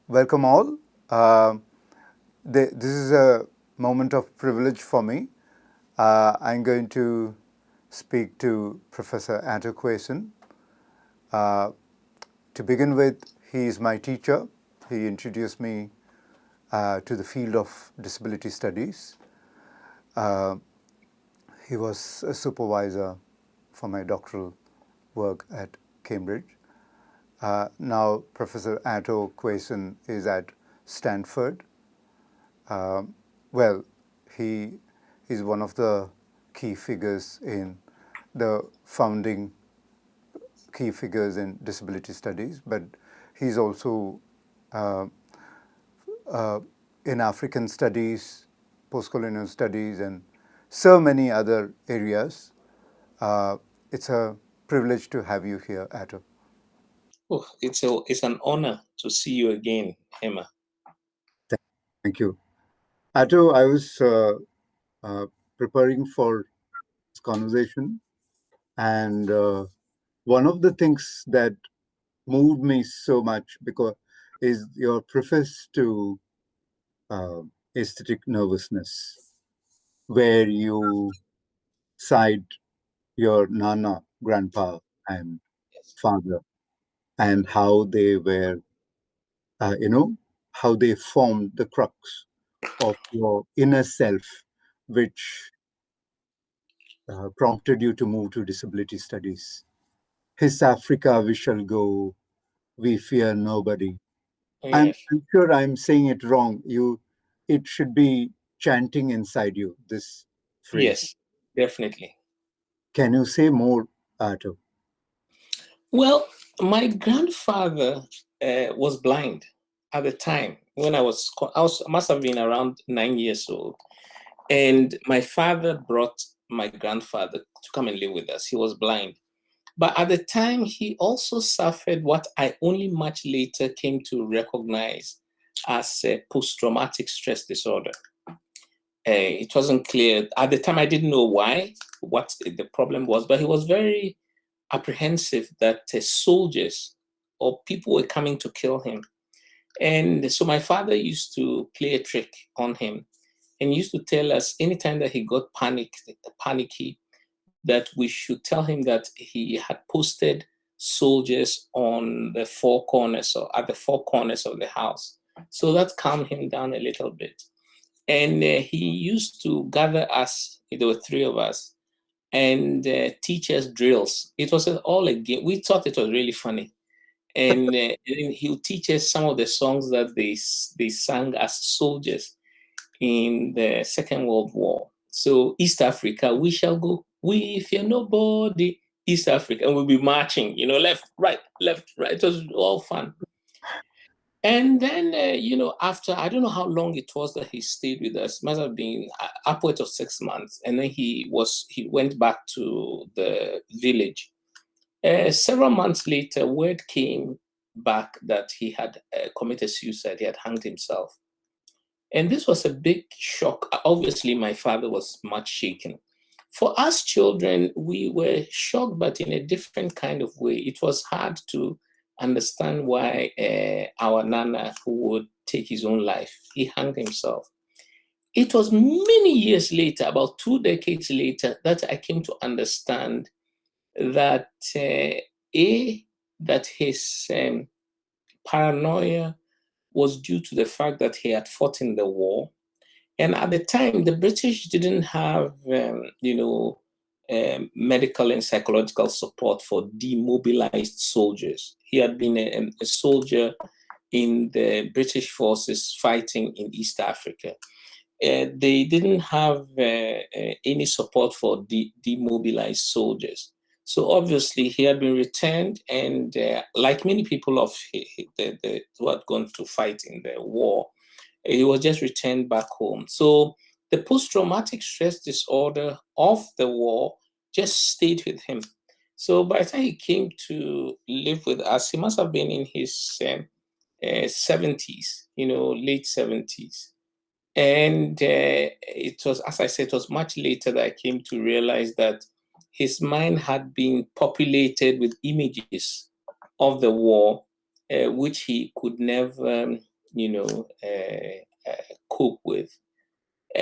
Welcome all. Uh, this is a moment of privilege for me. I'm going to speak to Professor Ato Quayson. Uh, to begin with, he is my teacher. He introduced me to the field of disability studies. Uh, he was a supervisor for my doctoral work at Cambridge. Now, Professor Ato Quayson is at Stanford. Well, he is one of the key figures in the founding key figures in disability studies, but he's also uh, uh, in African studies, postcolonial studies, and so many other areas. It's a privilege to have you here, Ato. Oh, it's an honor to see you again, Emma. Thank you. Ato, I was uh, preparing for this conversation, and one of the things that moved me so much because is your preface to uh, aesthetic nervousness, where you cite your nana, grandpa, and father, and how they were, how they formed the crux of your inner self, which prompted you to move to disability studies. His Africa, we shall go, we fear nobody. Yes, I'm sure I'm saying it wrong. It should be chanting inside you, this phrase. yes, definitely. Can you say more, Ato? Well, my grandfather was blind at the time when I must have been around 9 years old, and my father brought my grandfather to come and live with us. He was blind. But at the time, he also suffered what I only much later came to recognize as a post-traumatic stress disorder. It wasn't clear. At the time, I didn't know what the problem was, but he was very apprehensive that soldiers or people were coming to kill him. And so my father used to play a trick on him and used to tell us anytime that he got panicky, that we should tell him that he had posted soldiers on the four corners or at the four corners of the house. So that calmed him down a little bit. And he used to gather us, there were three of us, and teach us drills. It was all a game. We thought it was really funny. And he would teach us some of the songs that they sang as soldiers in the Second World War. So East Africa, we shall go. We fear nobody. East Africa, and we'll be marching. Left, right, left, right. It was all fun. And then, after I don't know how long it was that he stayed with us, must have been upwards of 6 months, and then he went back to the village. Several months later, word came back that he had committed suicide. He had hanged himself. And this was a big shock. Obviously, my father was much shaken. For us children, we were shocked, but in a different kind of way. It was hard to understand why our Nana, who would take his own life, he hanged himself. It was many years later, about 2 decades later, that I came to understand that that his paranoia was due to the fact that he had fought in the war. And at the time, the British didn't have, medical and psychological support for demobilized soldiers. He had been a soldier in the British forces fighting in East Africa. They didn't have any support for demobilized soldiers. So obviously, he had been returned, and like many people who had gone to fight in the war, he was just returned back home. So the post-traumatic stress disorder of the war just stayed with him. So by the time he came to live with us, he must have been in his 70s, late 70s. And it was, as I said, it was much later that I came to realize that his mind had been populated with images of the war, which he could never cope with.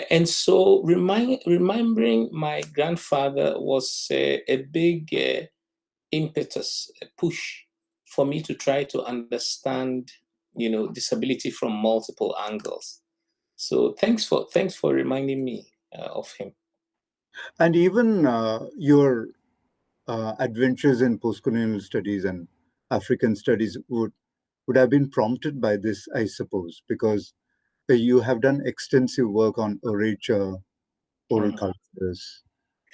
And so remembering my grandfather was a big impetus, a push for me to try to understand, disability from multiple angles. So thanks for reminding me of him. And even your adventures in postcolonial studies and African studies would have been prompted by this, I suppose, because you have done extensive work on orature, oral Mhm. cultures,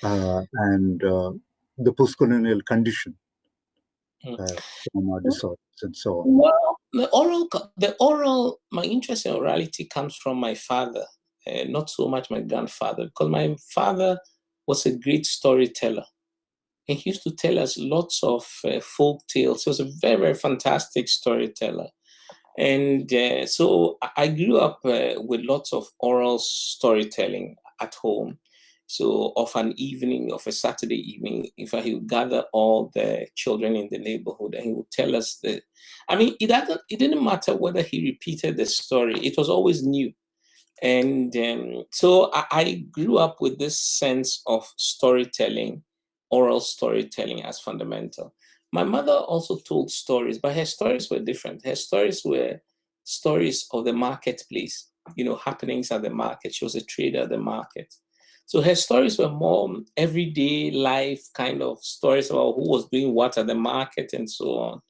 and the postcolonial condition, Mm. trauma disorders, and so on. Well, my interest in orality comes from my father, not so much my grandfather, because my father was a great storyteller. And he used to tell us lots of folk tales. He was a very, very fantastic storyteller. And so I grew up with lots of oral storytelling at home. So of an evening, of a Saturday evening, in fact, he would gather all the children in the neighborhood and he would tell us it didn't matter whether he repeated the story. It was always new. And so I grew up with this sense of storytelling, oral storytelling as fundamental. My mother also told stories, but her stories were different. Her stories were stories of the marketplace, happenings at the market. She was a trader at the market. So her stories were more everyday life kind of stories about who was doing what at the market and so on.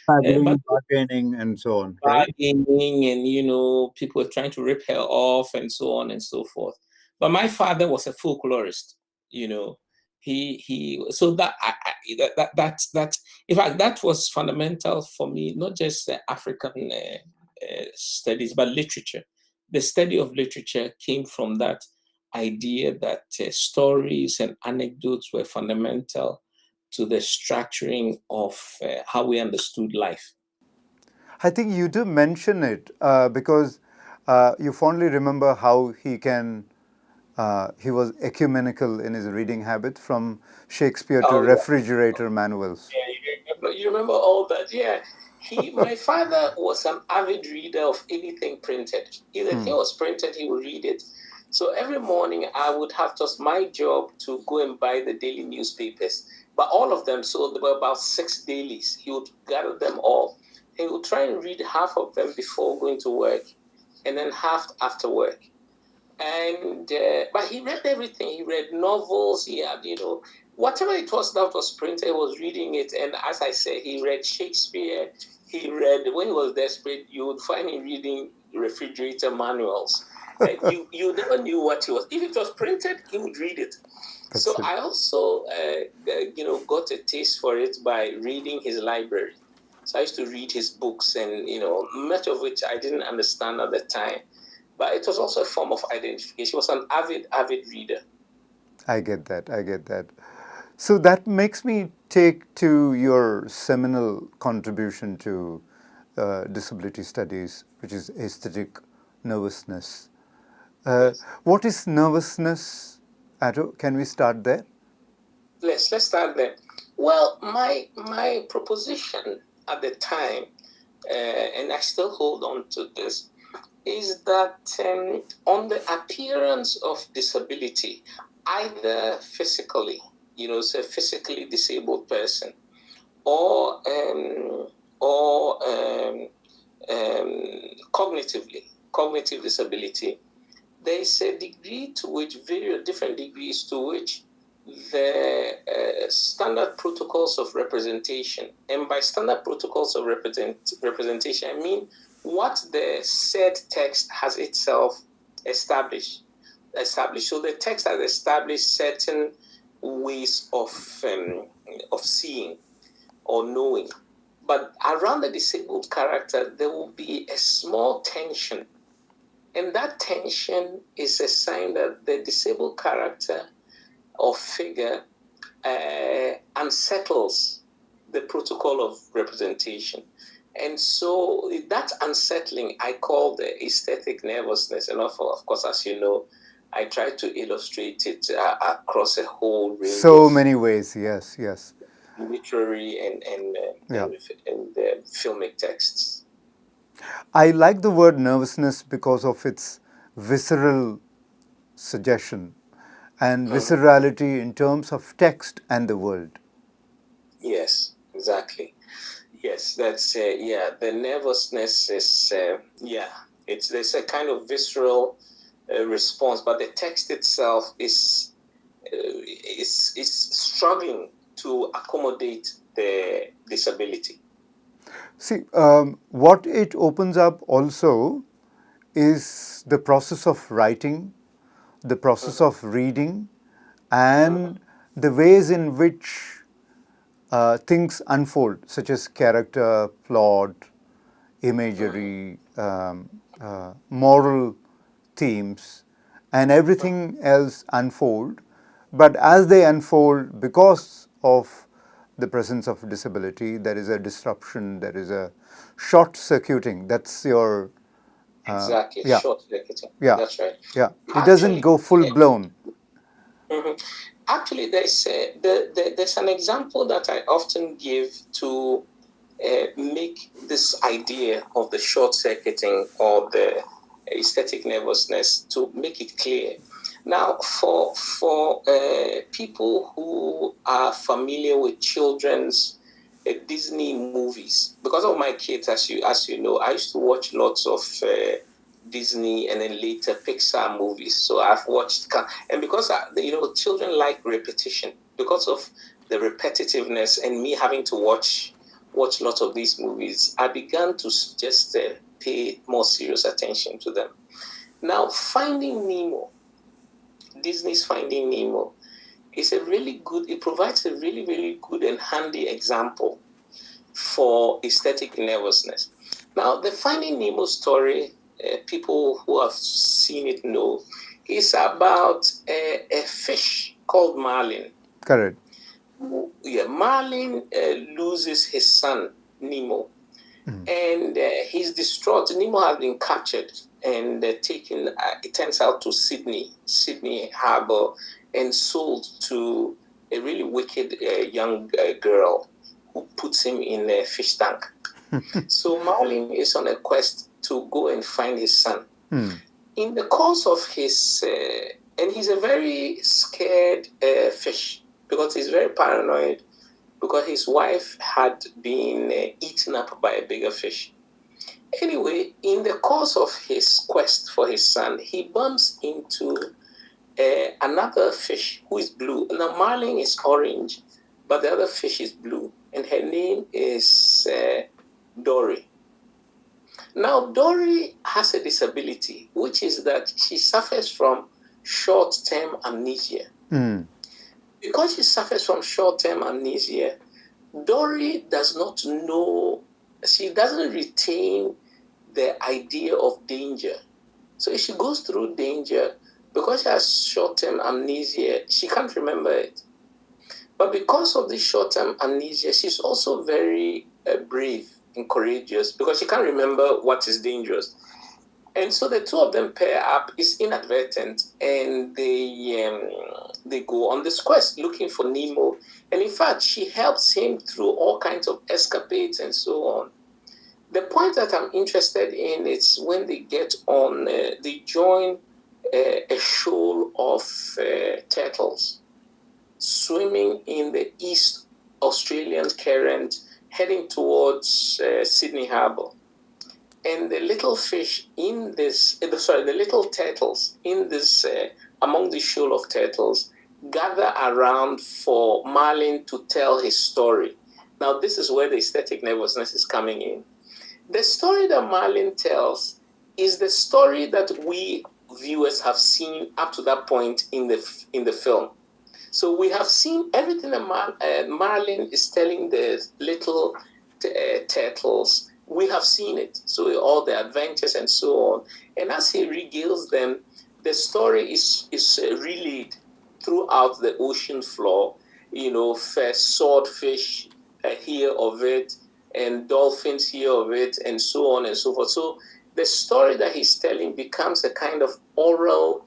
But Haggling, bargaining, and so on, right? bargaining and people were trying to rip her off and so on and so forth. But my father was a folklorist. you know he so that that in fact that was fundamental for me, not just African studies but literature. The study of literature came from that idea that stories and anecdotes were fundamental to the structuring of how we understood life. I think you do mention it because you fondly remember how he was ecumenical in his reading habit, from Shakespeare to Oh yeah. refrigerator manuals. Yeah, you remember all that. Yeah. My father was an avid reader of anything printed. If the thing was printed, he would read it. So every morning I would have just my job to go and buy the daily newspapers. But all of them, so there were about 6 dailies. He would gather them all. He would try and read half of them before going to work and then half after work. And but he read everything. He read novels. He had, whatever it was that was printed, he was reading it. And as I said, he read Shakespeare. He read, when he was desperate, you would find him reading refrigerator manuals. And you never knew what he was. If it was printed, he would read it. So That's it. I also, got a taste for it by reading his library. So I used to read his books, and much of which I didn't understand at the time. But it was also a form of identification. He was an avid reader. I get that. I get that. So that makes me take to your seminal contribution to disability studies, which is aesthetic nervousness. Yes. What is nervousness, Ato? Can we start there? Let's start there. Well, my proposition at the time, and I still hold on to this, is that on the appearance of disability, either physically, say physically disabled person, or cognitive disability, there is a degree to which, various different degrees to which the standard protocols of representation, and by standard protocols of representation, I mean what the said text has itself established. So the text has established certain ways of seeing or knowing. But around the disabled character, there will be a small tension. And that tension is a sign that the disabled character or figure unsettles the protocol of representation. And so that unsettling, I call the aesthetic nervousness. And of course, as you know, I try to illustrate it across a whole range So of many ways. Yes, yes. literary and Yeah. filmic texts. I like the word nervousness because of its visceral suggestion and viscerality in terms of text and the world. Yes, exactly. Yes, that's yeah. The nervousness is It's there's a kind of visceral response, but the text itself is struggling to accommodate the disability. See, what it opens up also is the process of writing, the process of reading, and the ways in which things unfold, such as character, plot, imagery, moral themes, and everything else unfold. But as they unfold, because of the presence of disability, there is a disruption, there is a short circuiting. That's your Exactly, yeah, short circuiting. yeah, That's right. yeah. It doesn't Actually, go full blown. mhm. Actually, there's an example that I often give to make this idea of the short circuiting or the aesthetic nervousness to make it clear. Now, for people who are familiar with children's Disney movies, because of my kids, as you know, I used to watch lots of Disney and then later Pixar movies. So I've watched, and because children like repetition because of the repetitiveness and me having to watch lots of these movies, I began to just pay more serious attention to them. Now, Finding Nemo, Disney's Finding Nemo, it provides a really, really good and handy example for aesthetic nervousness. Now, the Finding Nemo story, people who have seen it know, is about a fish called marlin. Correct. Yeah, marlin loses his son, Nemo, and he's distraught. Nemo has been captured and taken, it turns out, to Sydney Harbor, and sold to a really wicked young girl who puts him in a fish tank. So Marlin is on a quest to go and find his son. In the course of his, and he's a very scared fish because he's very paranoid because his wife had been eaten up by a bigger fish. Anyway, in the course of his quest for his son, he bumps into another fish who is blue. Now, marlin is orange, but the other fish is blue, and her name is Dory. Now, Dory has a disability, which is that she suffers from short-term amnesia. Because she suffers from short-term amnesia, Dory does not know, she doesn't retain the idea of danger. So if she goes through danger, because she has short-term amnesia, she can't remember it. But because of this short-term amnesia, she's also very brave and courageous because she can't remember what is dangerous. And so the two of them pair up. Is inadvertent, and they go on this quest looking for Nemo. And in fact, she helps him through all kinds of escapades and so on. The point that I'm interested in is when they get on, they join a shoal of turtles swimming in the East Australian current, heading towards Sydney Harbour. And the little fish in this, the little turtles in this, among the shoal of turtles, gather around for Marlin to tell his story. Now, this is where the aesthetic nervousness is coming in. The story that Marlin tells is the story that we viewers have seen up to that point in the film. So we have seen everything that Marlin is telling the little turtles. We have seen it. So all the adventures and so on. And as he regales them, the story is relayed throughout the ocean floor. First swordfish hear of it, and dolphins hear of it, and so on and so forth. So the story that he's telling becomes a kind of oral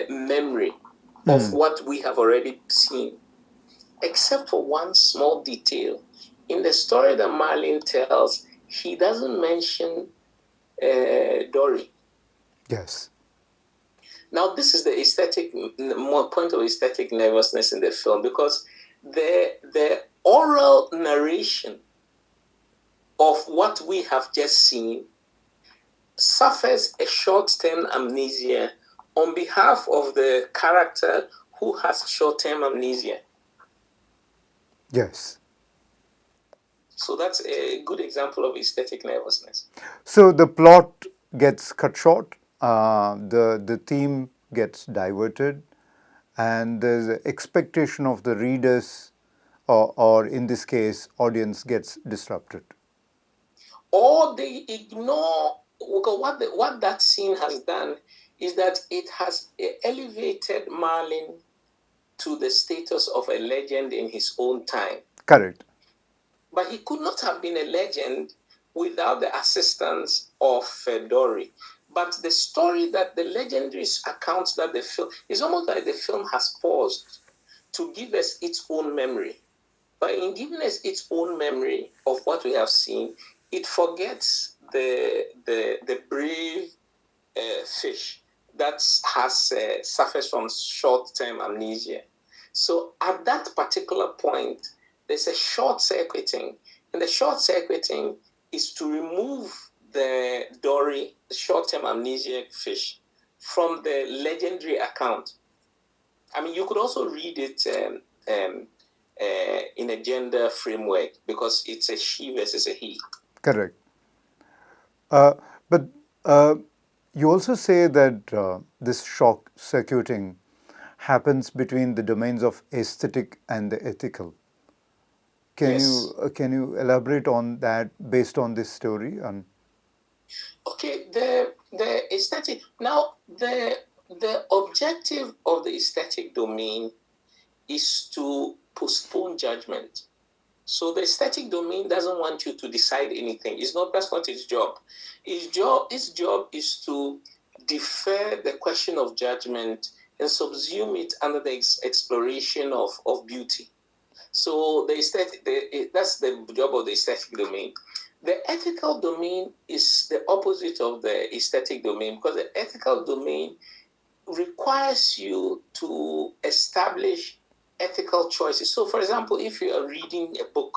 memory of what we have already seen, except for one small detail. In the story that Marlin tells, he doesn't mention Dory. Yes. Now, this is the aesthetic point of aesthetic nervousness in the film, because the oral narration of what we have just seen suffers a short-term amnesia on behalf of the character who has short-term amnesia. Yes. So that's a good example of aesthetic nervousness. So the plot gets cut short, the theme gets diverted, and there's an expectation of the readers, or in this case, audience gets disrupted. Or they ignore, because what that scene has done is that it has elevated Marlin to the status of a legend in his own time. Correct. But he could not have been a legend without the assistance of Dory. But the story, that the legendary accounts that the film, is almost like the film has paused to give us its own memory. But in giving us its own memory of what we have seen, it forgets the brave fish that has suffers from short-term amnesia. So at that particular point, there's a short-circuiting, and the short-circuiting is to remove the Dory, the short-term amnesiac fish, from the legendary account. I mean, you could also read it in a gender framework, because it's a she versus a he. Correct. But you also say that this shock circuiting happens between the domains of aesthetic and the ethical. Can you elaborate on that based on this story? Okay, the aesthetic, now the objective of the aesthetic domain is to postpone judgment. So the aesthetic domain doesn't want you to decide anything. That's not its job. Its job is to defer the question of judgment and subsume it under the exploration of beauty. So the aesthetic, that's the job of the aesthetic domain. The ethical domain is the opposite of the aesthetic domain, because the ethical domain requires you to establish ethical choices. So, for example, if you are reading a book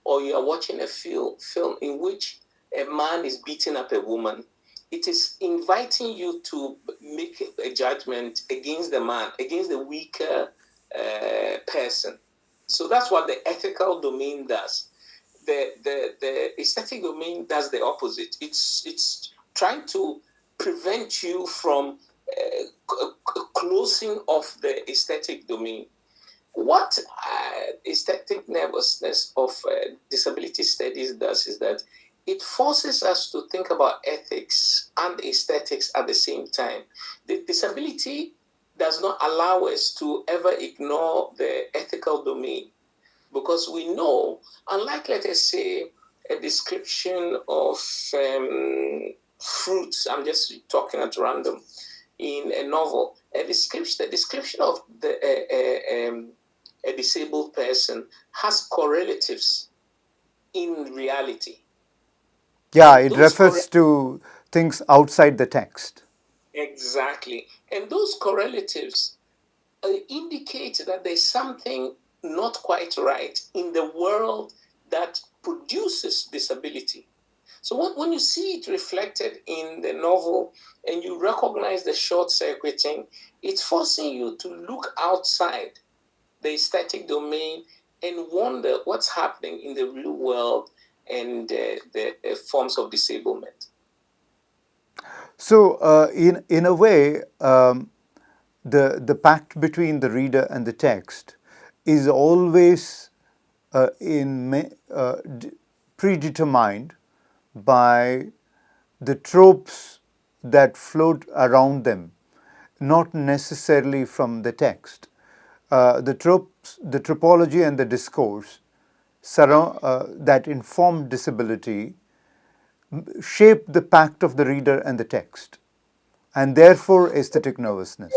or you are watching a film in which a man is beating up a woman, it is inviting you to make a judgment against the man, against the weaker person. So that's what the ethical domain does. The aesthetic domain does the opposite. It's trying to prevent you from closing off the aesthetic domain. What aesthetic nervousness of disability studies does is that it forces us to think about ethics and aesthetics at the same time. The disability does not allow us to ever ignore the ethical domain, because we know, unlike, let us say, a description of fruits, I'm just talking at random, in a novel, the description of a disabled person has correlatives in reality. Yeah, it refers to things outside the text. Exactly. And those correlatives indicate that there's something not quite right in the world that produces disability. So when you see it reflected in the novel and you recognize the short circuiting, it's forcing you to look outside the aesthetic domain and wonder what's happening in the real world and the forms of disablement. So, in a way, the pact between the reader and the text is always predetermined by the tropes that float around them, not necessarily from the text. The tropes, the tropology, and the discourse that inform disability shape the pact of the reader and the text, and therefore aesthetic nervousness.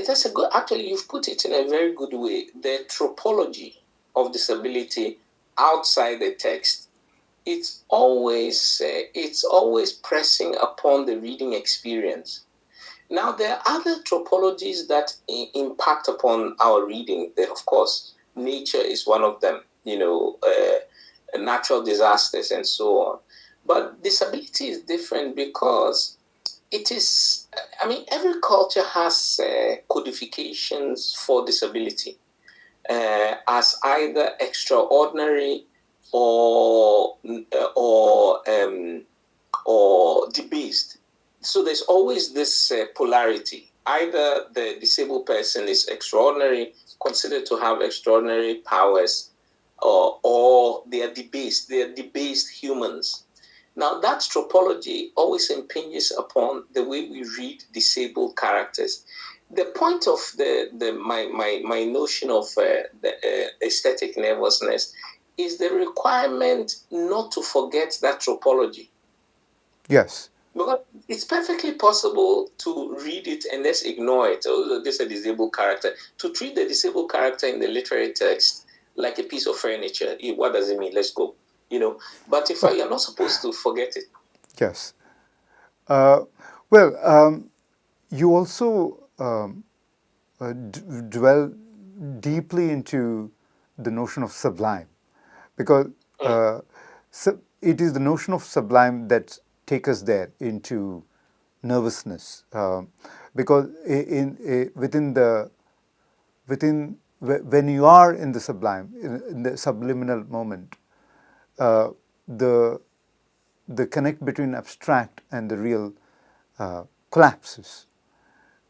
That's a good. Actually, you've put it in a very good way. The tropology of disability outside the text, it's always pressing upon the reading experience. Now, there are other tropologies that impact upon our reading. Of course, nature is one of them, natural disasters and so on. But disability is different because it is, every culture has codifications for disability as either extraordinary or debased. So there's always this polarity. Either the disabled person is extraordinary, considered to have extraordinary powers, or they are debased. They are debased humans. Now, that tropology always impinges upon the way we read disabled characters. The point of my notion of the aesthetic nervousness is the requirement not to forget that tropology. Yes. Because it's perfectly possible to read it and just ignore it. Oh, this is a disabled character. To treat the disabled character in the literary text like a piece of furniture, what does it mean? Let's go. But if you're not supposed to forget it. Yes. You also dwell deeply into the notion of sublime, because it is the notion of sublime that takes us there into nervousness, because when you are in the sublime, in the subliminal moment, the connect between abstract and the real collapses.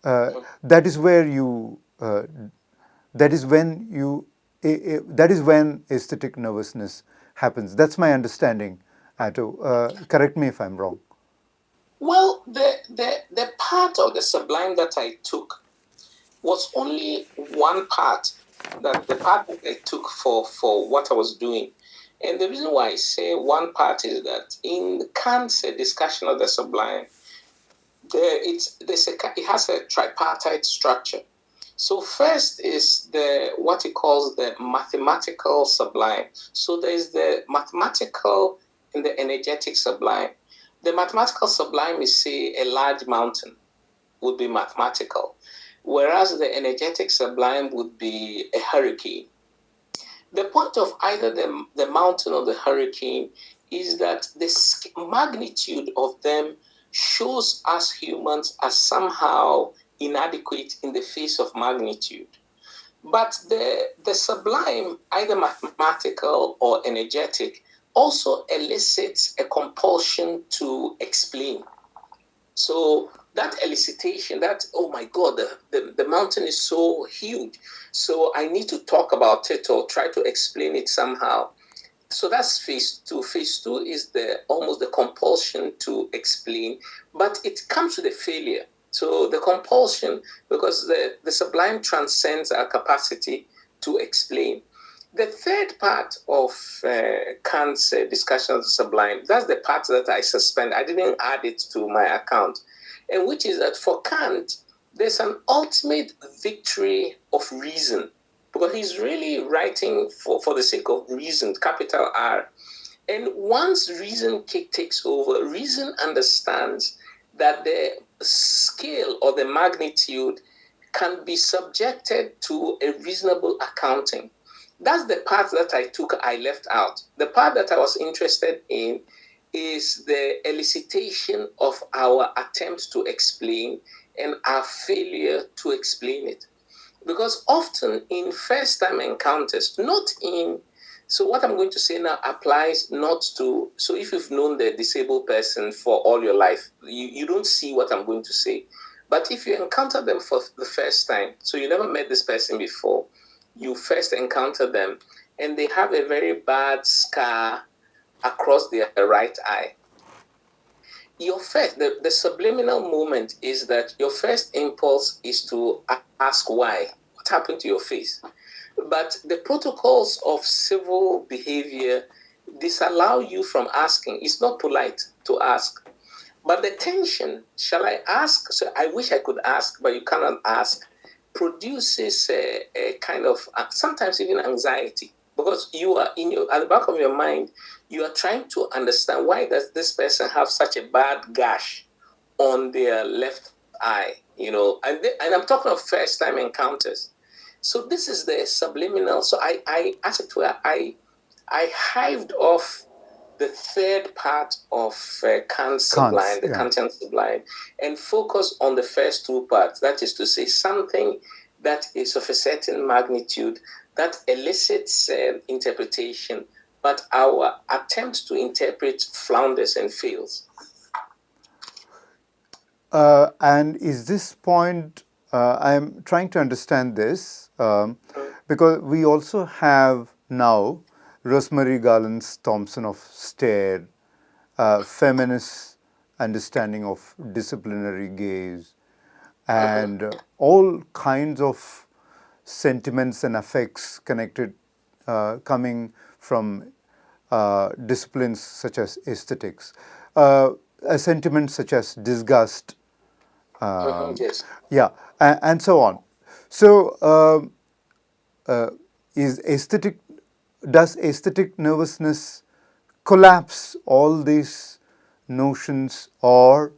That is where you. That is when you. That is when aesthetic nervousness happens. That's my understanding. Ato, correct me if I'm wrong. Well, the part of the sublime that I took was only one part. That the part that I took for what I was doing. And the reason why I say one part is that in Kant's discussion of the sublime, it has a tripartite structure. So first is what he calls the mathematical sublime. So there is the mathematical and the energetic sublime. The mathematical sublime is, say, a large mountain would be mathematical, whereas the energetic sublime would be a hurricane. The point of either the mountain or the hurricane is that the magnitude of them shows us humans as somehow inadequate in the face of magnitude. But the sublime, either mathematical or energetic, also elicits a compulsion to explain. So that elicitation, that, oh my God, the mountain is so huge, so I need to talk about it or try to explain it somehow. So that's phase two. Phase two is almost the compulsion to explain, but it comes with a failure. So the compulsion, because the sublime transcends our capacity to explain. The third part of Kant's discussion of the sublime, that's the part that I suspend. I didn't add it to my account, and which is that for Kant, there's an ultimate victory of reason, because he's really writing for the sake of reason, capital R. And once reason takes over, reason understands that the scale or the magnitude can be subjected to a reasonable accounting. That's the part that I left out. The part that I was interested in is the elicitation of our attempts to explain and our failure to explain it. Because often in first-time encounters, so what I'm going to say now applies not to, so if you've known the disabled person for all your life, you don't see what I'm going to say. But if you encounter them for the first time, so you never met this person before, you first encounter them, and they have a very bad scar across their right eye. The subliminal moment is that your first impulse is to ask why. What happened to your face? But the protocols of civil behavior disallow you from asking. It's not polite to ask. But the tension, shall I ask? So I wish I could ask, but you cannot ask, produces a kind of sometimes even anxiety. because you are at the back of your mind, you are trying to understand why does this person have such a bad gash on their left eye, and I'm talking of first time encounters. So this is the subliminal. So I as it were, I hived off the third part of Kant's Sublime, the Kantian Sublime, and focus on the first two parts. That is to say, something that is of a certain magnitude that elicits interpretation, but our attempt to interpret flounders and fails. And is this point, I'm trying to understand this, because we also have now Rosemary Garland's Thompson of Stair, feminist understanding of disciplinary gaze, and all kinds of sentiments and affects connected, coming from disciplines such as aesthetics, a sentiment such as disgust, Yes. yeah, and so on. So, does aesthetic nervousness collapse all these notions, or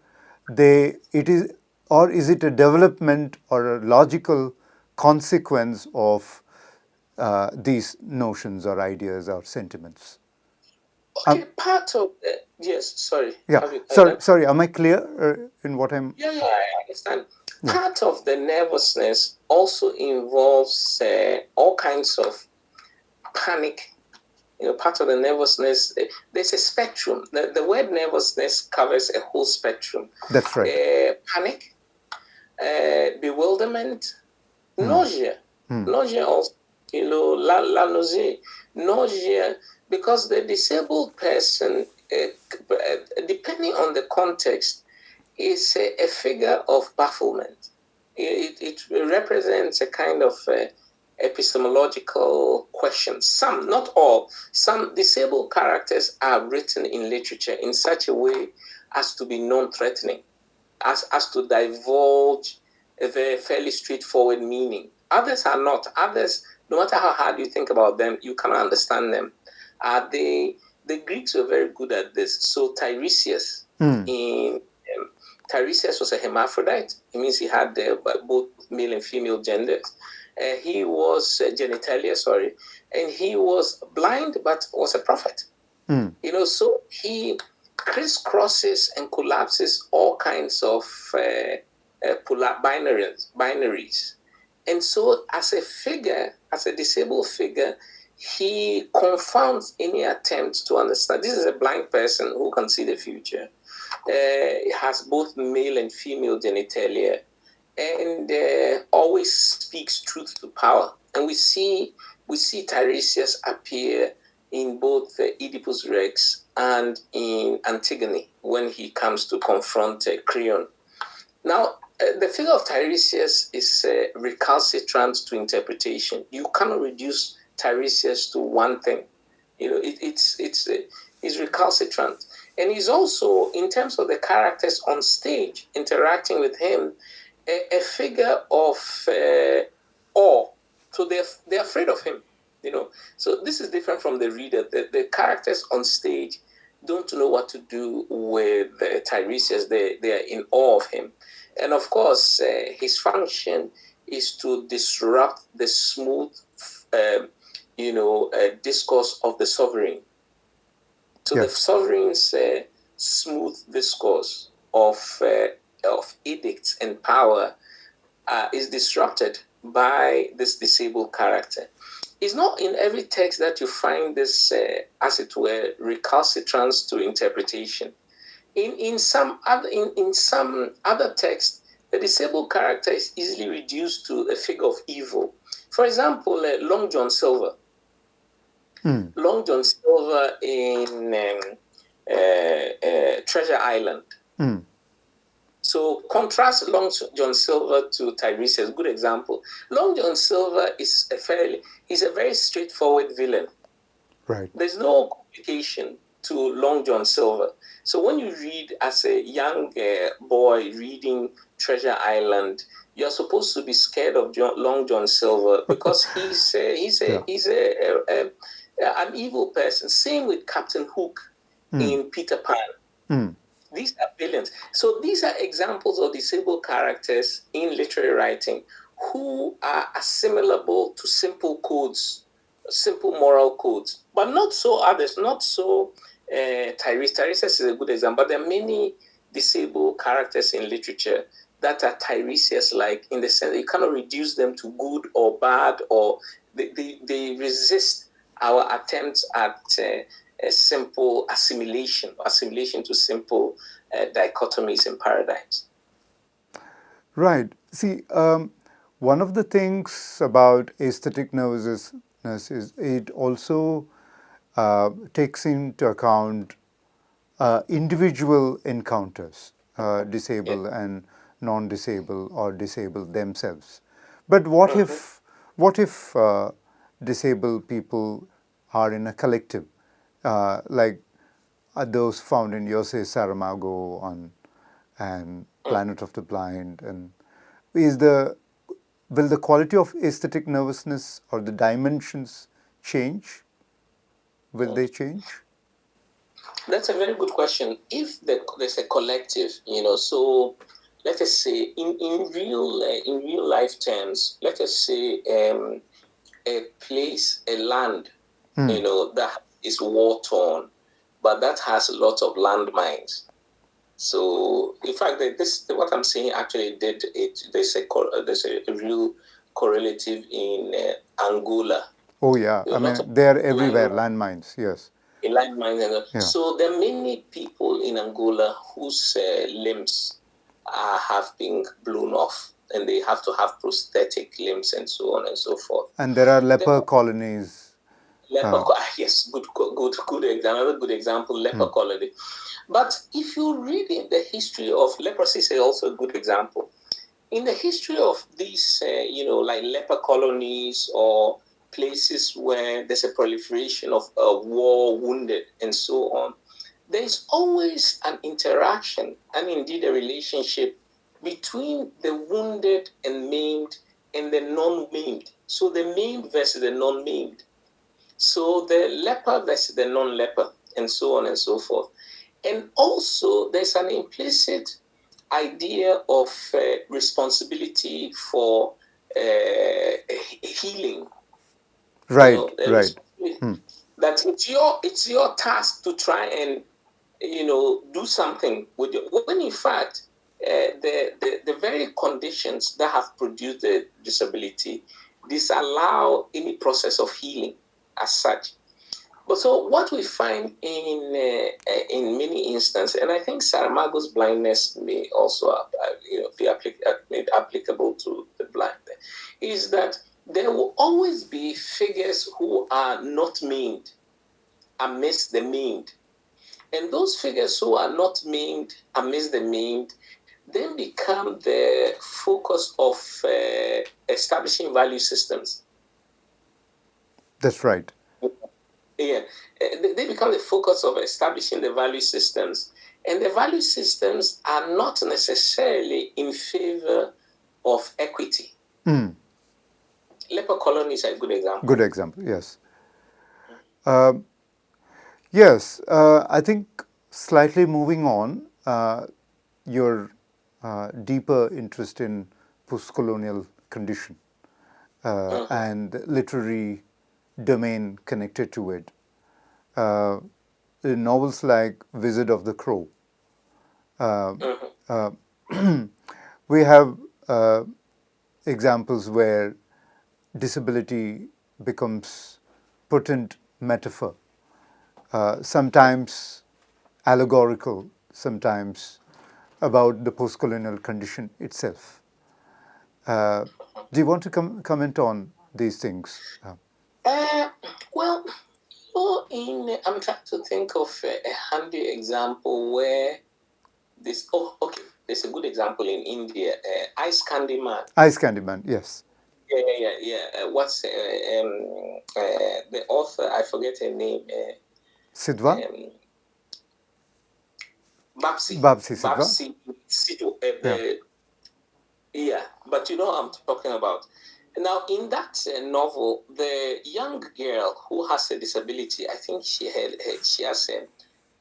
is it a development or a logical consequence of these notions or ideas or sentiments? Okay, part of yes. Sorry. Yeah. Sorry. Am I clear in what I'm? Yeah, I understand. Yeah. Part of the nervousness also involves all kinds of panic. Part of the nervousness, there's a spectrum. The word nervousness covers a whole spectrum. That's right. Panic, bewilderment, nausea. Nausea also, la nausea, nausea, because the disabled person, depending on the context, is a figure of bafflement. It represents a kind of epistemological question. Some, not all, some disabled characters are written in literature in such a way as to be non-threatening, as to divulge a very fairly straightforward meaning. Others are not. Others, no matter how hard you think about them, you cannot understand them. The Greeks were very good at this. So Tiresias Tiresias was a hermaphrodite. It means he had both male and female genders. He was genitalia, and he was blind but was a prophet. So he crisscrosses and collapses all kinds of binaries. And so as a figure, as a disabled figure, he confounds any attempt to understand. This is a blind person who can see the future. Has both male and female genitalia, and always speaks truth to power. And we see Tiresias appear in both Oedipus Rex and in Antigone when he comes to confront Creon. Now, the figure of Tiresias is recalcitrant to interpretation. You cannot reduce Tiresias to one thing. He's recalcitrant. And he's also, in terms of the characters on stage interacting with him, a figure of awe. So they're afraid of him, So this is different from the reader. The characters on stage don't know what to do with Tiresias. They are in awe of him. And of course, his function is to disrupt the smooth, discourse of the sovereign. So the sovereign's smooth discourse of edicts and power is disrupted by this disabled character. It's not in every text that you find this, as it were, recalcitrance to interpretation. In some other texts, the disabled character is easily reduced to a figure of evil. For example, Long John Silver. Long John Silver in Treasure Island. So contrast Long John Silver to Tiresias. Good example. Long John Silver is a very straightforward villain. Right. There's no complication to Long John Silver. So when you read as a young boy reading Treasure Island, you're supposed to be scared of Long John Silver because he's an evil person. Same with Captain Hook in Peter Pan. These are villains. So these are examples of disabled characters in literary writing who are assimilable to simple codes, simple moral codes, but not so others, not so Tiresias. Tiresias is a good example, but there are many disabled characters in literature that are Tiresias-like in the sense that you cannot reduce them to good or bad, or they resist our attempts at a simple assimilation to simple dichotomies and paradigms. Right. See, one of the things about aesthetic nervousness is it also takes into account individual encounters, disabled and non-disabled or disabled themselves. But what if disabled people are in a collective, like those found in Jose Saramago and Planet of the Blind, and will the quality of aesthetic nervousness or the dimensions change? Will they change? That's a very good question. If there's a collective, so let us say in real life terms, let us say a place, a land, that is war torn, but that has a lot of landmines. So, in fact, what I'm saying actually did it. There's a real correlative in Angola. Oh yeah, I mean they're everywhere. Landmines, yes. Landmines. So there are many people in Angola whose limbs have been blown off, and they have to have prosthetic limbs and so on and so forth. And there are leper colonies. Yes, good example. Another good example, leper colony. But if you read in the history of leprosy, is also a good example. In the history of these, like leper colonies or places where there's a proliferation of war wounded and so on, there's always an interaction and indeed a relationship between the wounded and maimed and the non-maimed. So the maimed versus the non-maimed. So the leper versus the non-leper, and so on and so forth. And also, there's an implicit idea of responsibility for healing. Right, right. That it's your task to try and do something with your. When in fact, the very conditions that have produced the disability disallow any process of healing as such. But so what we find in many instances, and I think Saramago's blindness may also be made applicable to the blind, is that there will always be figures who are not maimed amidst the maimed. And those figures who are not maimed amidst the maimed then become the focus of establishing value systems. That's right. Yeah, they become the focus of establishing the value systems. And the value systems are not necessarily in favor of equity. Leper colonies are a good example. Good example, yes. Yes, I think slightly moving on, your deeper interest in postcolonial condition and literary domain connected to it. In novels like Wizard of the Crow, we have examples where disability becomes potent metaphor, sometimes allegorical, sometimes about the postcolonial condition itself. Do you want to comment on these things? Well, I'm trying to think of a handy example where this. Oh, okay. There's a good example in India. Ice Candy Man. Ice Candy Man, yes. Yeah. What's the author? I forget her name. Sidhwa? Babsi Sidwa. Yeah, but you know what I'm talking about. Now, in that novel, the young girl who has a disability, I think she has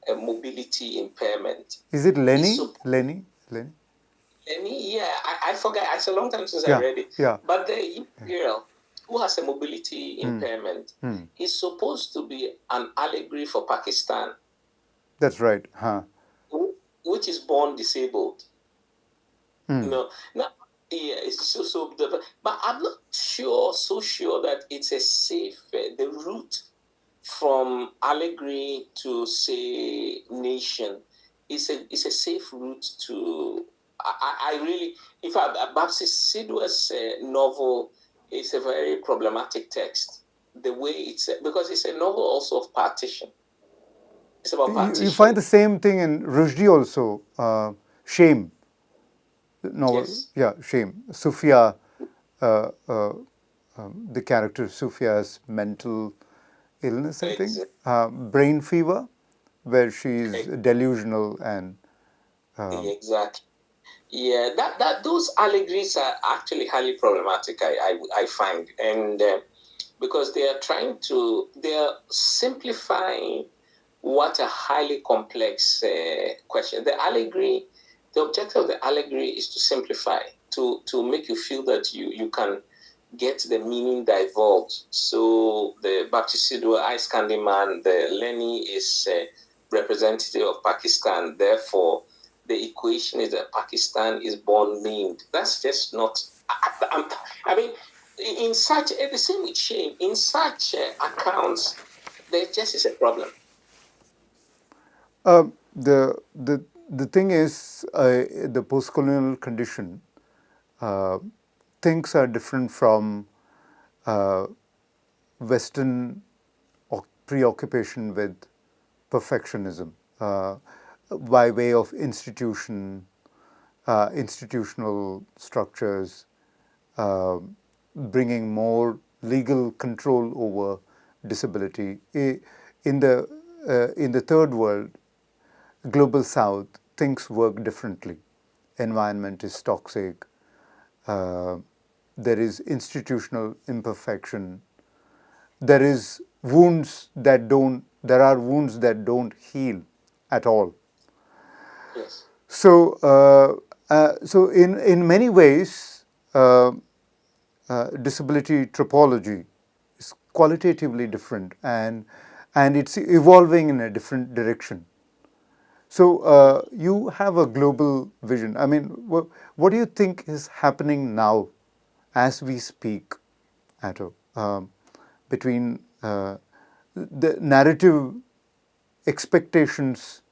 a mobility impairment. Is it Lenny? Lenny? Lenny? Yeah, I forget. It's a long time since Yeah, I read it. yeah. But the young girl who has a mobility impairment is supposed to be an allegory for Pakistan. That's right. Huh. Which is born disabled. No, now, yeah, it's but I'm not so sure that it's a safe, the route from allegory to, say, nation is a safe route to, I really, in fact, Babsi Sidwa's novel is a very problematic text. The way it's, because it's a novel also of partition. It's about partition. You find the same thing in Rushdie also, Shame. Novel, Yes. yeah, Shame. Sufia, the character Sufia's mental illness, I think. Brain fever, where she's delusional and. Exactly. Yeah, that those allegories are actually highly problematic. I find, and because they are simplifying what a highly complex question. The objective of the allegory is to simplify, to make you feel that you can get the meaning divulged. So the Baptisido Ice Candy Man, the Lenny is representative of Pakistan. Therefore, the equation is that Pakistan is born maimed. That's just not. I mean, in such the same with Shame. In such accounts, there just is a problem. The thing is, the postcolonial condition, things are different from Western preoccupation with perfectionism by way of institutional structures, bringing more legal control over disability. In the third world, global south, things work differently. Environment is toxic. There is institutional imperfection. There are wounds that don't heal at all. Yes. So in many ways, disability topology is qualitatively different, and it's evolving in a different direction. So you have a global vision. I mean, what do you think is happening now, as we speak, Ato, between the narrative expectations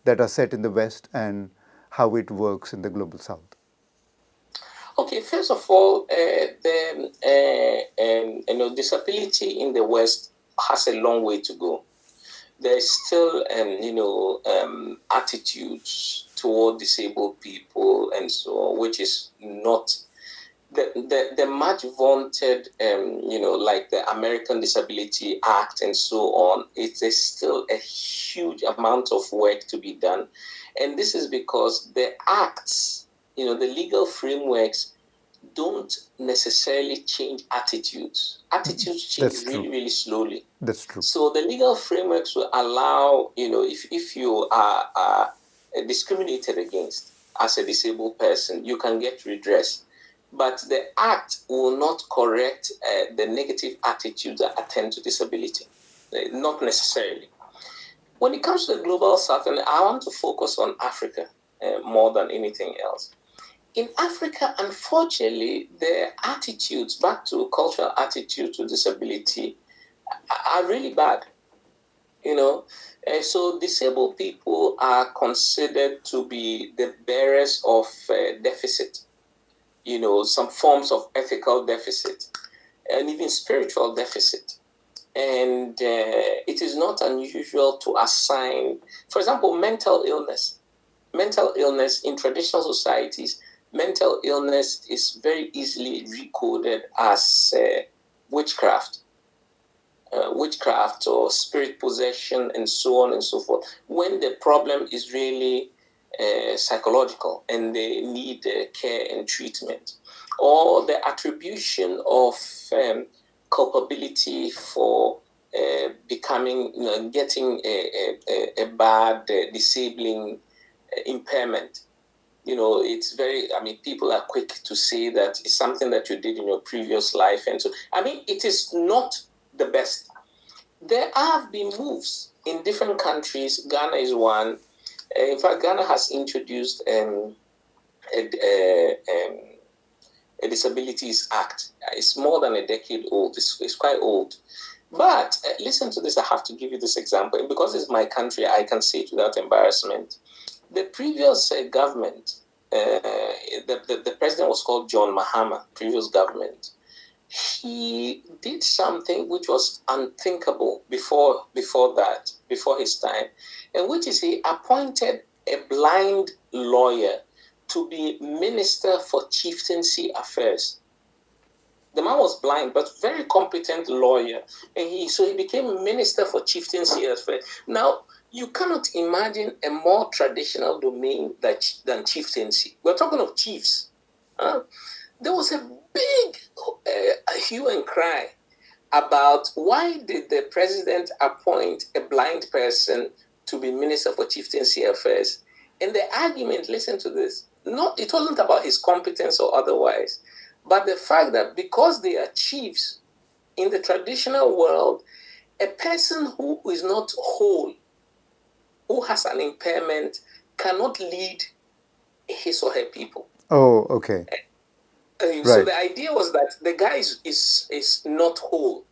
that are set in the West and how it works in the global South? Okay, first of all, disability in the West has a long way to go. There's still, attitudes toward disabled people and so on, which is not the much vaunted, like the American Disability Act and so on. There's still a huge amount of work to be done. And this is because the acts, the legal frameworks don't necessarily change attitudes. Attitudes change really, really slowly. That's true. So the legal frameworks will allow, if you are discriminated against as a disabled person, you can get redress. But the act will not correct the negative attitudes that attend to disability. Not necessarily. When it comes to the global south, and I want to focus on Africa more than anything else. In Africa, unfortunately, the attitudes, back to cultural attitude to disability, are really bad. So disabled people are considered to be the bearers of deficit, some forms of ethical deficit and even spiritual deficit. And it is not unusual to assign, for example, mental illness. Mental illness in traditional societies, mental illness is very easily recoded as witchcraft or spirit possession and so on and so forth, when the problem is really psychological and they need care and treatment, or the attribution of culpability for becoming, getting a bad, disabling impairment. It's very, people are quick to say that it's something that you did in your previous life. And so, it is not the best. There have been moves in different countries. Ghana is one. In fact, Ghana has introduced a Disabilities Act. It's more than a decade old. It's quite old. But listen to this. I have to give you this example. And because it's my country, I can say it without embarrassment. The previous government, the president was called John Mahama, previous government. He did something which was unthinkable before his time, and which is he appointed a blind lawyer to be Minister for Chieftaincy Affairs. The man was blind, but very competent lawyer, and he became Minister for Chieftaincy Affairs. Now, you cannot imagine a more traditional domain than chieftaincy. We're talking of chiefs. There was a big hue and cry about why did the president appoint a blind person to be Minister for Chieftaincy Affairs. And the argument, listen to this, it wasn't about his competence or otherwise, but the fact that because they are chiefs, in the traditional world, a person who is not whole, who has an impairment, cannot lead his or her people. Oh, okay. Right. So the idea was that the guy is not whole,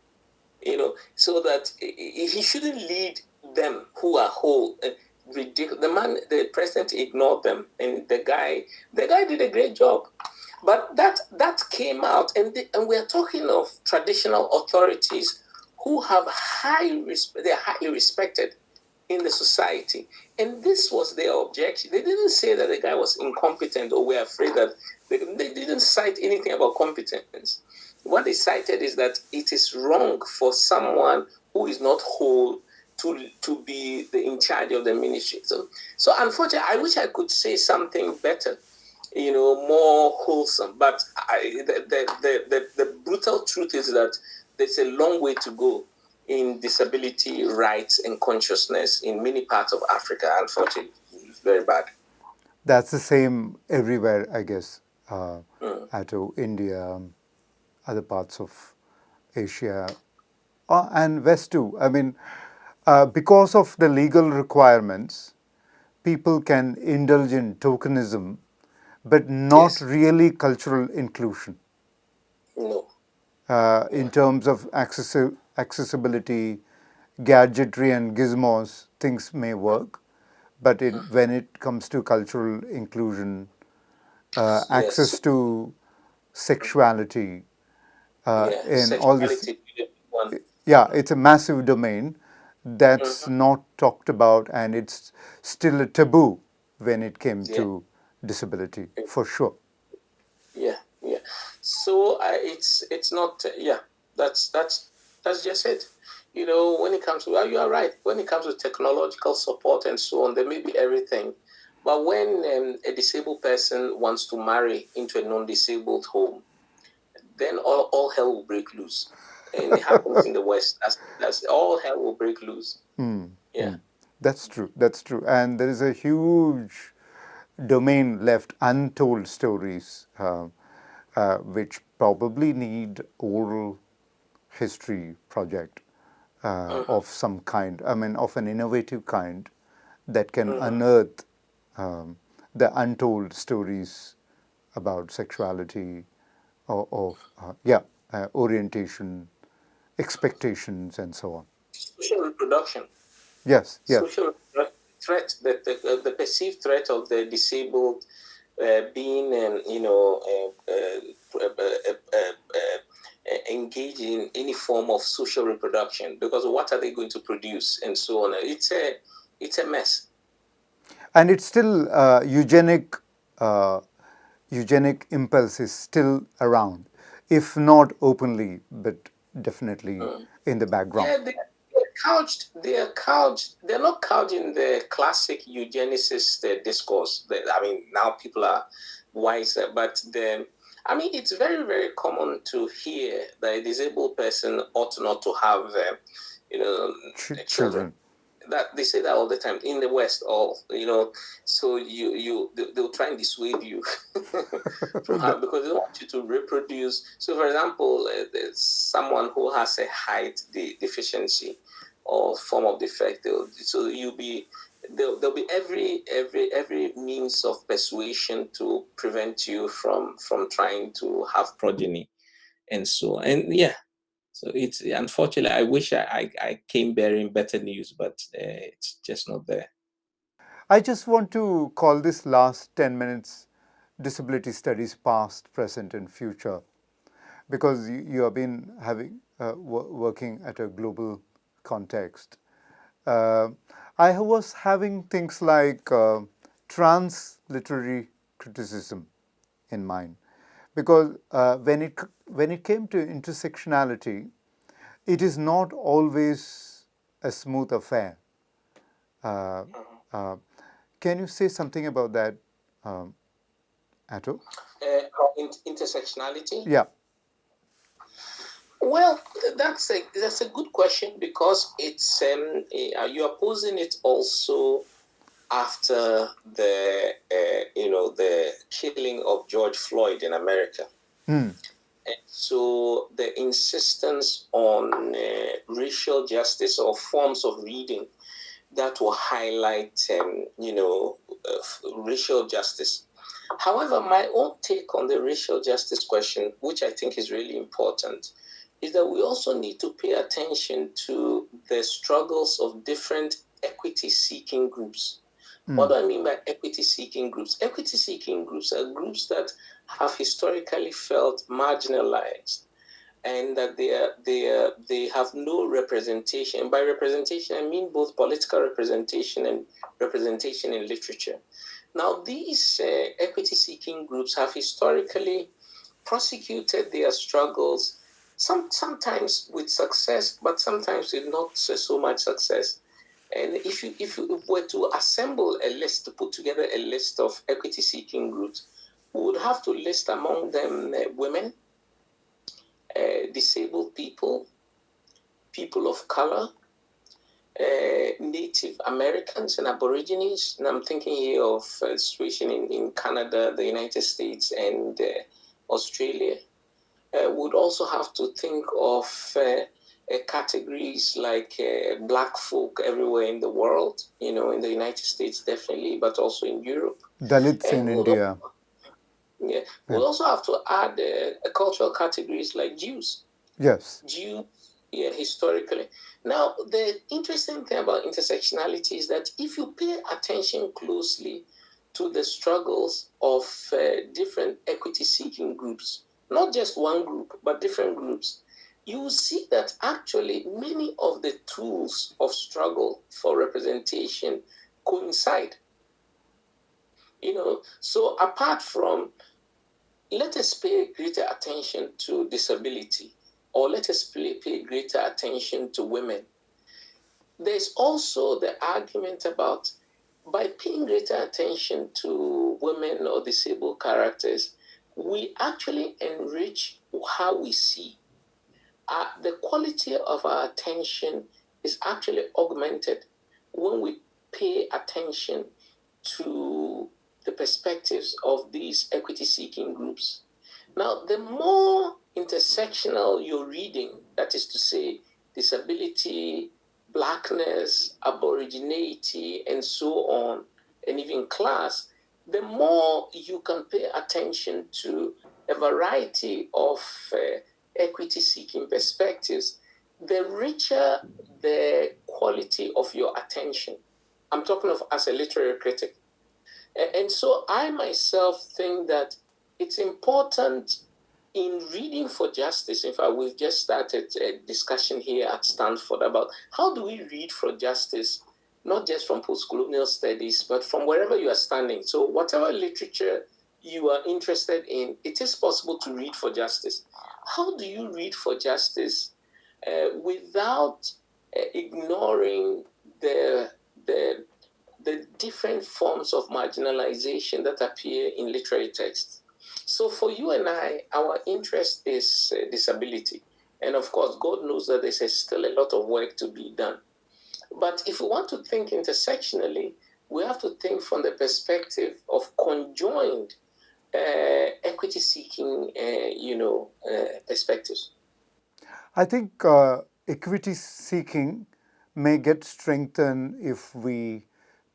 so that he shouldn't lead them who are whole. Ridiculous. The president ignored them, and the guy did a great job. But that came out, and we're talking of traditional authorities who have they're highly respected in the society. And this was their objection. They didn't say that the guy was incompetent or were afraid that they didn't cite anything about competence. What they cited is that it is wrong for someone who is not whole to be in charge of the ministry. So unfortunately, I wish I could say something better, more wholesome. But the brutal truth is that there's a long way to go in disability rights and consciousness in many parts of Africa. Unfortunately, it's very bad. That's the same everywhere, I guess. Ato, India, other parts of Asia, and West too. Because of the legal requirements, people can indulge in tokenism, but not really cultural inclusion. No. In terms of accessibility, gadgetry, and gizmos, things may work, but when it comes to cultural inclusion, access to sexuality, and all this, it's a massive domain that's not talked about, and it's still a taboo when it came to disability, for sure. Yeah. So it's not. That's just it. When it comes to, you are right. When it comes to technological support and so on, there may be everything. But when a disabled person wants to marry into a non-disabled home, then all hell will break loose. And it happens in the West. That's all hell will break loose. Yeah. That's true. And there is a huge domain left, untold stories, which probably need oral history project of some kind. Of an innovative kind that can unearth the untold stories about sexuality, or orientation, expectations, and so on. Social reproduction. Yes. Social threat, the perceived threat of the disabled being, engaged in any form of social reproduction, because what are they going to produce and so on. It's a mess. And it's still eugenic impulse is still around, if not openly, but definitely in the background. they're not couched in the classic eugenicist discourse. I mean, now people are wiser, but it's very, very common to hear that a disabled person ought not to have, children. That they say that all the time in the West, so they'll try and dissuade you from because they want you to reproduce. So, for example, there's someone who has a height deficiency or form of defect. So there'll be every means of persuasion to prevent you from trying to have progeny, and so and yeah. So it's unfortunately, I wish I came bearing better news, but it's just not there. I just want to call this last 10 minutes disability studies past, present, and future, because you have been working at a global context. I was having things like trans literary criticism in mind, because when it came to intersectionality, it is not always a smooth affair. Can you say something about that, Ato? Intersectionality? Yeah. Well, that's a good question, because it's you're posing it also after the the killing of George Floyd in America. And so the insistence on racial justice or forms of reading that will highlight racial justice. However, my own take on the racial justice question, which I think is really important, is that we also need to pay attention to the struggles of different equity-seeking groups. What do I mean by equity-seeking groups? Equity-seeking groups are groups that have historically felt marginalized, and that they have no representation. By representation, I mean both political representation and representation in literature. Now, these equity-seeking groups have historically prosecuted their struggles, sometimes with success, but sometimes with not so much success. And if you were to assemble a list, to put together a list of equity-seeking groups, we would have to list among them women, disabled people, people of color, Native Americans and Aborigines. And I'm thinking here of a situation in Canada, the United States, and Australia. Would also have to think of categories like Black folk everywhere in the world, in the United States, definitely, but also in Europe. Dalits in India. We'll also have to add cultural categories like Jews. Yes. Jews, historically. Now, the interesting thing about intersectionality is that if you pay attention closely to the struggles of different equity-seeking groups, not just one group, but different groups, you will see that actually many of the tools of struggle for representation coincide. So apart from, let us pay greater attention to disability, or let us pay greater attention to women. There's also the argument about, by paying greater attention to women or disabled characters, we actually enrich how we see. The quality of our attention is actually augmented when we pay attention to the perspectives of these equity-seeking groups. Now, the more intersectional you're reading, that is to say, disability, Blackness, aboriginality, and so on, and even class, the more you can pay attention to a variety of equity-seeking perspectives, the richer the quality of your attention. I'm talking of as a literary critic. And so I myself think that it's important in reading for justice. In fact, we've just started a discussion here at Stanford about how do we read for justice, not just from postcolonial studies, but from wherever you are standing. So whatever literature you are interested in, it is possible to read for justice. How do you read for justice without ignoring the different forms of marginalization that appear in literary texts. So for you and I, our interest is disability. And of course, God knows that there's still a lot of work to be done. But if we want to think intersectionally, we have to think from the perspective of conjoined equity-seeking, perspectives. I think equity seeking may get strengthened if we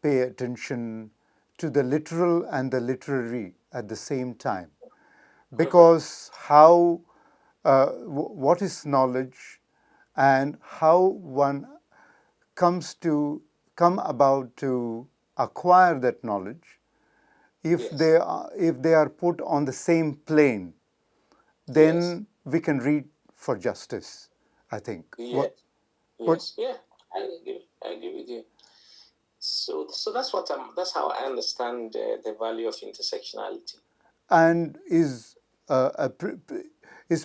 pay attention to the literal and the literary at the same time. Because what is knowledge and how one come about to acquire that knowledge, if Yes. they are put on the same plane, then Yes. we can read for justice, I think. Yes. What Yes. Yeah. I agree. I agree with you. So that's how I understand the value of intersectionality. and is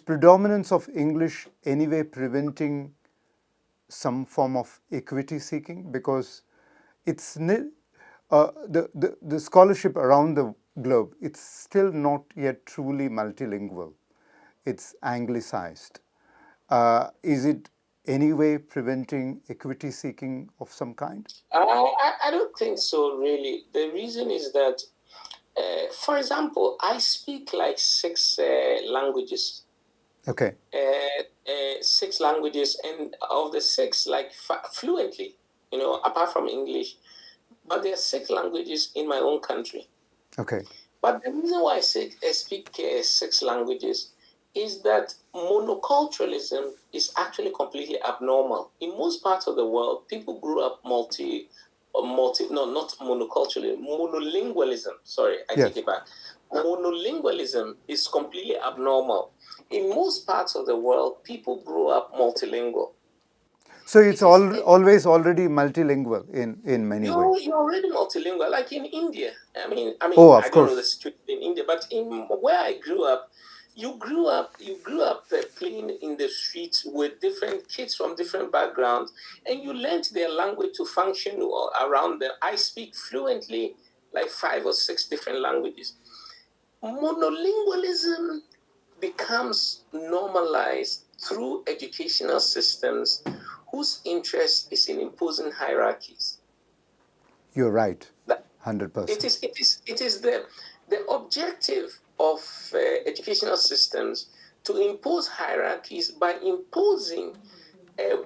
predominance of English anyway preventing some form of equity seeking? Because it's the scholarship around the globe, it's still not yet truly multilingual. It's anglicized. Is it anyway preventing equity seeking of some kind? I don't think so, really. The reason is that, for example, I speak like six languages. Okay. 6 languages, and of the six, like fluently, apart from English. But there are 6 languages in my own country. Okay. But the reason why I speak 6 languages is that monoculturalism is actually completely abnormal. In most parts of the world, people grew up no, not monoculturalism, monolingualism. Sorry, I take Yes. it back. Monolingualism is completely abnormal. In most parts of the world, people grew up multilingual. So it's It is always already multilingual in many ways. you're already multilingual, like in India. Oh, I of don't know the course. situation in India, but in where I grew up, you grew up playing in the streets with different kids from different backgrounds, and you learned their language to function around them. I speak fluently like 5 or 6 different languages. Monolingualism becomes normalized through educational systems whose interest is in imposing hierarchies. You're right. That 100%. it is the objective of educational systems to impose hierarchies by imposing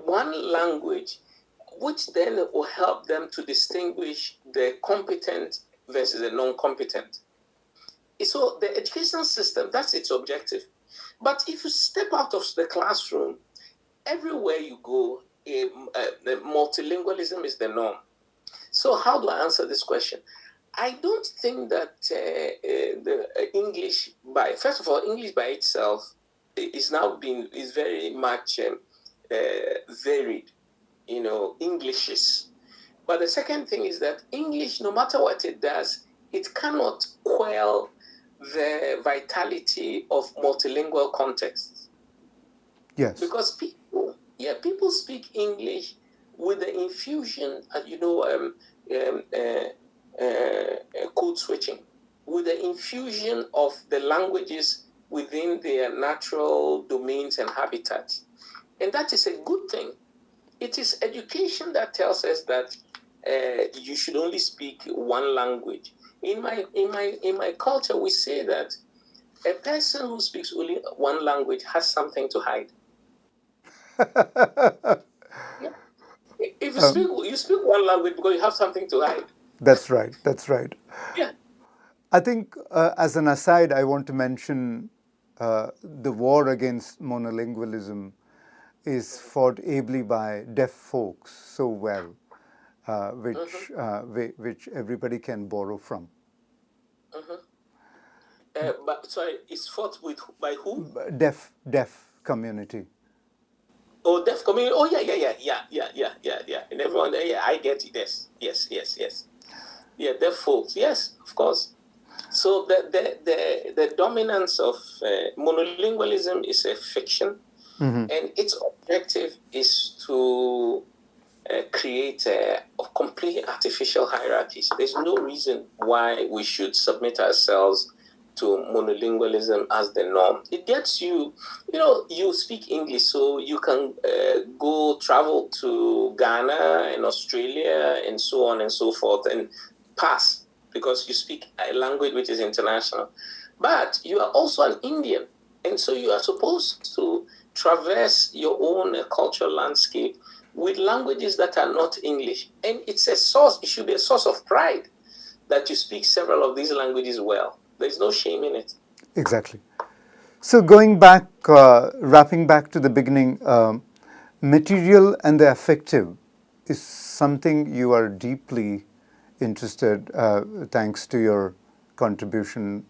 one language, which then will help them to distinguish the competent versus the non-competent. So the educational system, that's its objective. But if you step out of the classroom, everywhere you go, multilingualism is the norm. So how do I answer this question? I don't think that the English first of all, English by itself is very much varied, Englishes. But the second thing is that English, no matter what it does, it cannot quell the vitality of multilingual contexts. Yes. Because people speak English with the infusion, code switching, with the infusion of the languages within their natural domains and habitats. And that is a good thing. It is education that tells us that you should only speak one language. In my culture, we say that a person who speaks only one language has something to hide. Yeah. If you speak one language because you have something to hide. That's right. That's right. Yeah. I think, as an aside, I want to mention the war against monolingualism is fought ably by deaf folks so well, which everybody can borrow from. But sorry, it's fought with by who? Deaf community. Oh, deaf community. Oh, yeah. And everyone, yeah, I get it. Yes. Yeah, deaf folks. Yes, of course. So the dominance of monolingualism is a fiction, and its objective is to create a complete artificial hierarchies. There's no reason why we should submit ourselves to monolingualism as the norm. It gets you, you speak English, so you can go travel to Ghana and Australia and so on and so forth and pass because you speak a language which is international. But you are also an Indian, and so you are supposed to traverse your own cultural landscape with languages that are not English. And it's a source, it should be a source of pride that you speak several of these languages well. There's no shame in it. Exactly. So going back, wrapping back to the beginning, material and the affective is something you are deeply interested, thanks to your contribution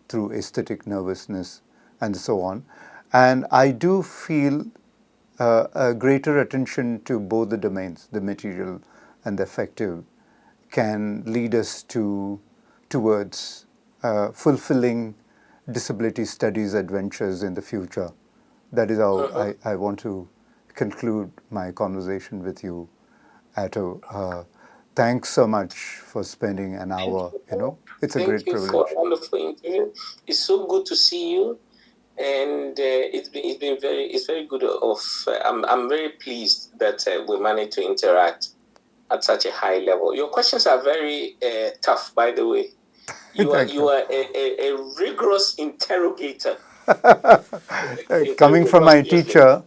through aesthetic nervousness and so on. And I do feel a greater attention to both the domains, the material and the affective, can lead us towards fulfilling disability studies adventures in the future. That is how I want to conclude my conversation with you, Ato. Thanks so much for spending an hour. It's a Thank great you for privilege. a wonderful interview. It's so good to see you, and it's very good. I'm very pleased that we managed to interact at such a high level. Your questions are very tough, by the way. You are a rigorous interrogator. Coming from my teacher,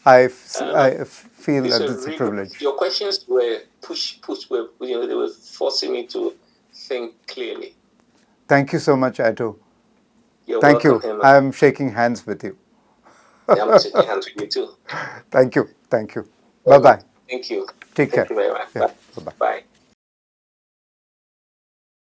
I feel that it's a privilege. Your questions were they were forcing me to think clearly. Thank you so much, Ato. You're Thank welcome, you. Emma. I am shaking hands with you. I'm shaking hands with you too. Thank you. Thank you. Bye bye. Thank you. Take care. Thank you very much. Yeah. Bye. Bye bye. Bye.